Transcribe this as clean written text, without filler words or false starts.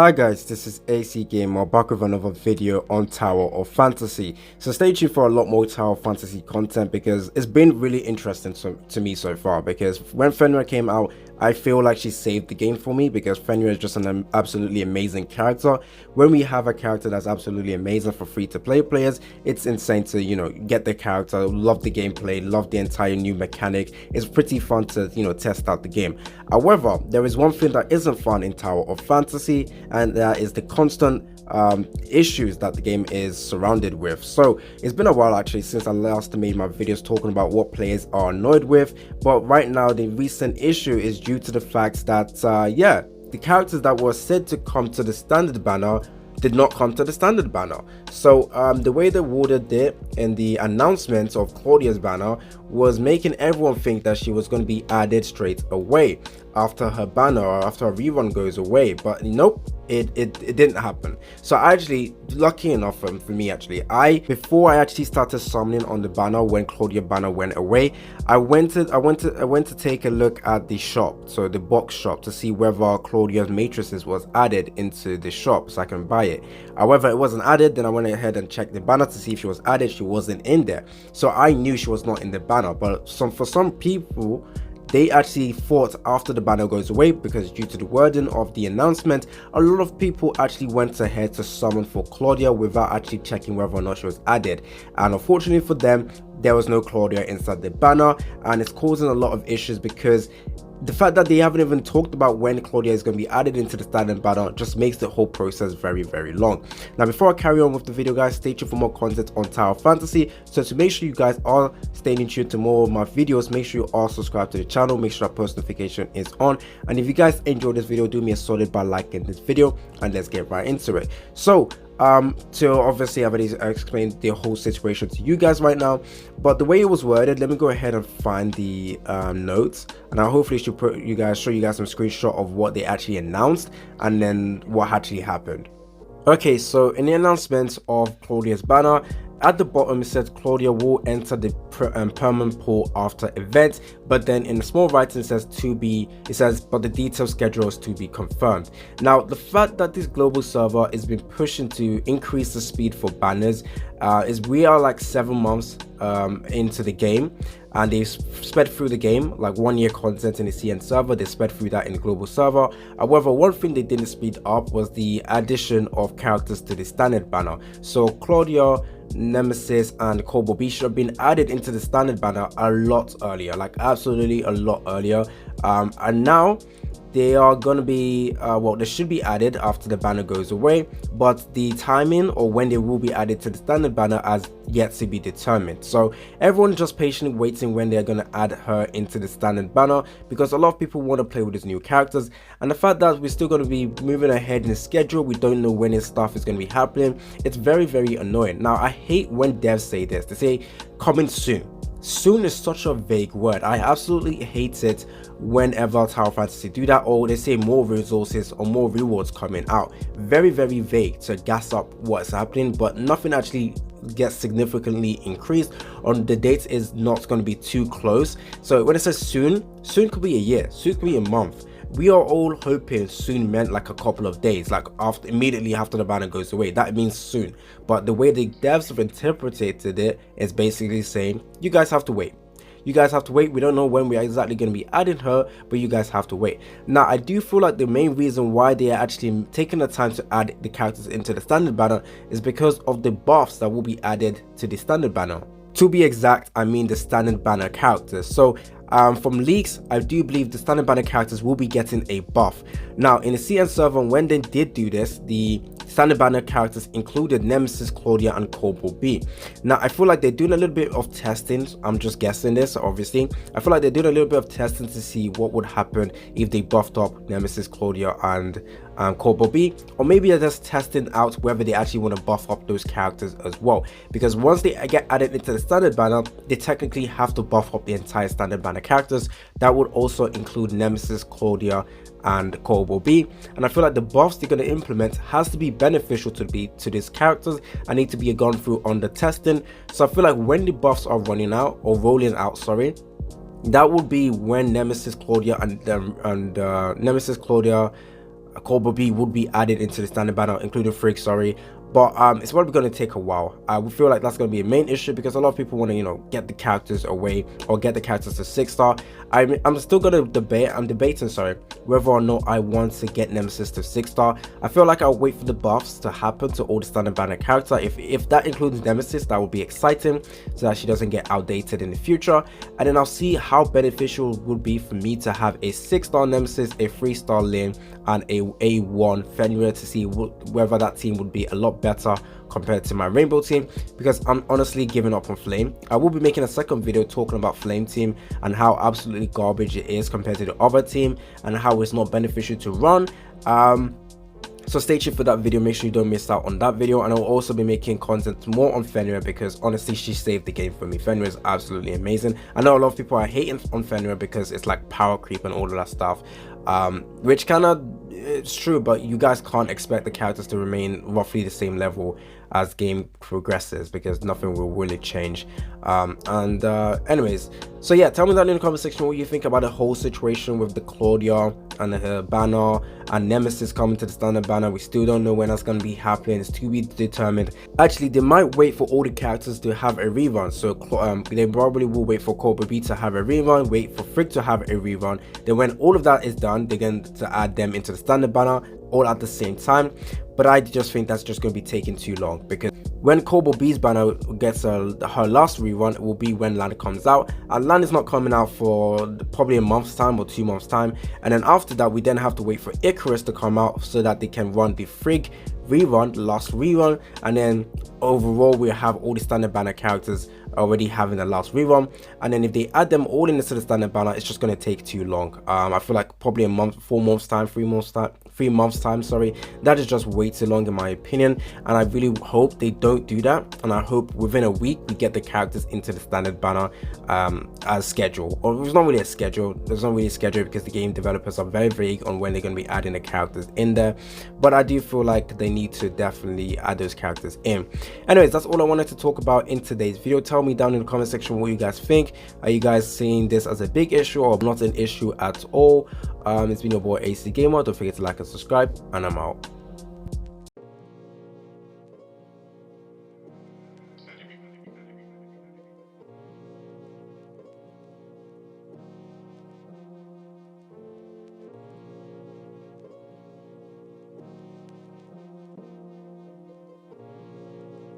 Hi guys, this is AC Gamer back with another video on Tower of Fantasy. So stay tuned for a lot more Tower of Fantasy content because it's been really interesting to me so far, because when Fenrir came out, I feel like she saved the game for me because Fenrir is just an absolutely amazing character. When we have a character that's absolutely amazing for free-to-play players, it's insane to, get the character, love the gameplay, love the entire new mechanic. It's pretty fun to, test out the game. However, there is one thing that isn't fun in Tower of Fantasy, and that is the constant issues that the game is surrounded with. So it's been a while actually since I last made my videos talking about what players are annoyed with, but right now the recent issue is due to the fact that the characters that were said to come to the standard banner did not come to the standard banner. So the way they worded it in the announcement of Claudia's banner was making everyone think that she was going to be added straight away after her banner or after a rerun goes away, but nope, it didn't happen. So actually, lucky enough for me actually, before I actually started summoning on the banner when Claudia banner went away, I went to take a look at the shop, so the box shop, to see whether Claudia's matrices was added into the shop so I can buy it. However, it wasn't added. Then I went ahead and checked the banner to see if she was added. She wasn't in there, so I knew she was not in the banner. But for some people, they actually thought after the banner goes away, because due to the wording of the announcement, a lot of people actually went ahead to summon for Claudia without actually checking whether or not she was added. And unfortunately for them, there was no Claudia inside the banner, and it's causing a lot of issues because the fact that they haven't even talked about when Claudia is going to be added into the standard banner just makes the whole process very, very long. Now, before I carry on with the video, guys, stay tuned for more content on Tower of Fantasy. So to make sure you guys are staying tuned to more of my videos, make sure you are subscribed to the channel, make sure that post notification is on. And if you guys enjoyed this video, do me a solid by liking this video, and let's get right into it. So to obviously I've already explained the whole situation to you guys right now, but the way it was worded, let me go ahead and find the notes, and I'll hopefully show you guys some screenshot of what they actually announced and then what actually happened. Okay, so in the announcement of Claudia's banner, at the bottom it says Claudia will enter the permanent pool after event, but then in the small writing it says but the detailed schedule is to be confirmed. Now, the fact that this global server is been pushing to increase the speed for banners is we are like 7 months into the game, and they've sped through the game like 1 year content in the CN server. They sped through that in the global server. However, one thing they didn't speed up was the addition of characters to the standard banner. So Claudia, Nemesis, and Kobo B should have been added into the standard banner a lot earlier, like absolutely a lot earlier, and now they are going to be they should be added after the banner goes away, but the timing or when they will be added to the standard banner has yet to be determined. So everyone just patiently waiting when they're going to add her into the standard banner, because a lot of people want to play with these new characters, and the fact that we're still going to be moving ahead in the schedule, we don't know when this stuff is going to be happening, it's very, very annoying. Now, I hate when devs say this. They say coming soon. Soon is such a vague word. I absolutely hate it whenever Tower Fantasy do that, or they say more resources or more rewards coming out. Very, very vague to gas up what's happening, but nothing actually gets significantly increased, or the date is not going to be too close. So when it says soon could be a year, soon could be a month. We are all hoping soon meant like a couple of days, like immediately after the banner goes away. That means soon. But the way the devs have interpreted it is basically saying you guys have to wait. You guys have to wait. We don't know when we're exactly going to be adding her, but you guys have to wait. Now, I do feel like the main reason why they are actually taking the time to add the characters into the standard banner is because of the buffs that will be added to the standard banner. To be exact, I mean the standard banner characters. So from leaks, I do believe the standard banner characters will be getting a buff. Now, in the CN server, when they did do this, the standard banner characters included Nemesis, Claudia, and Kobo B. Now, I feel like they're doing a little bit of testing. I'm just guessing this, obviously. I feel like they're doing a little bit of testing to see what would happen if they buffed up Nemesis, Claudia, and Kobo B, or maybe they're just testing out whether they actually want to buff up those characters as well, because once they get added into the standard banner, they technically have to buff up the entire standard banner characters. That would also include Nemesis, Claudia, and Kobo B, and I feel like the buffs they're going to implement has to be beneficial to these characters and need to be gone through on the testing. So I feel like when the buffs are rolling out, that would be when Nemesis, Claudia, Cobra B would be added into the standard banner, including Frigg, sorry. But it's probably going to take a while. I would feel like that's going to be a main issue because a lot of people want to, you know, get the characters away or get the characters to 6-star. I'm still going to debating, sorry, whether or not I want to get Nemesis to 6-star. I feel like I'll wait for the buffs to happen to all the standard banner character. If that includes Nemesis, that would be exciting, so that she doesn't get outdated in the future. And then I'll see how beneficial it would be for me to have a 6-star Nemesis, a 3-star Lin, and a A1 Fenrir to see whether that team would be a lot better compared to my Rainbow team, because I'm honestly giving up on Flame. I will be making a second video talking about Flame team and how absolutely garbage it is compared to the other team and how it's not beneficial to run. So stay tuned for that video. Make sure you don't miss out on that video, and I'll also be making content more on Fenrir because honestly she saved the game for me. Fenrir is absolutely amazing. I know a lot of people are hating on Fenrir because it's like power creep and all of that stuff, which kind of, it's true, but you guys can't expect the characters to remain roughly the same level as game progresses because nothing will really change. Anyways, so yeah, tell me down in the comment section what you think about the whole situation with the Claudia and her banner and Nemesis coming to the standard banner. We still don't know when that's going to be happening. It's to be determined. Actually, they might wait for all the characters to have a rerun, so they probably will wait for Cobra B to have a rerun, wait for Frigg to have a rerun. Then when all of that is done, they're going to add them into the standard banner all at the same time. But I just think that's just going to be taking too long, because when Cobra B's banner gets her last rerun, it will be when Land comes out, and Land is not coming out for probably a month's time or 2 months time. And then after that, we then have to wait for Icarus to come out so that they can run the Frigg rerun, the last rerun, and then overall we have all the standard banner characters already having the last rerun. And then if they add them all into the standard banner, it's just going to take too long. I feel like probably a month, 4 months time, 3 months time, sorry. That is just way too long in my opinion, and I really hope they don't do that. And I hope within a week we get the characters into the standard banner as scheduled. Or it's not really a schedule, there's not really a schedule because the game developers are very vague on when they're going to be adding the characters in there. But I do feel like they need to definitely add those characters in. Anyways, that's all I wanted to talk about in today's video. Tell me down in the comment section what you guys think. Are you guys seeing this as a big issue or not an issue at all? It's been your boy AC Gamer. Don't forget to like and subscribe, and I'm out.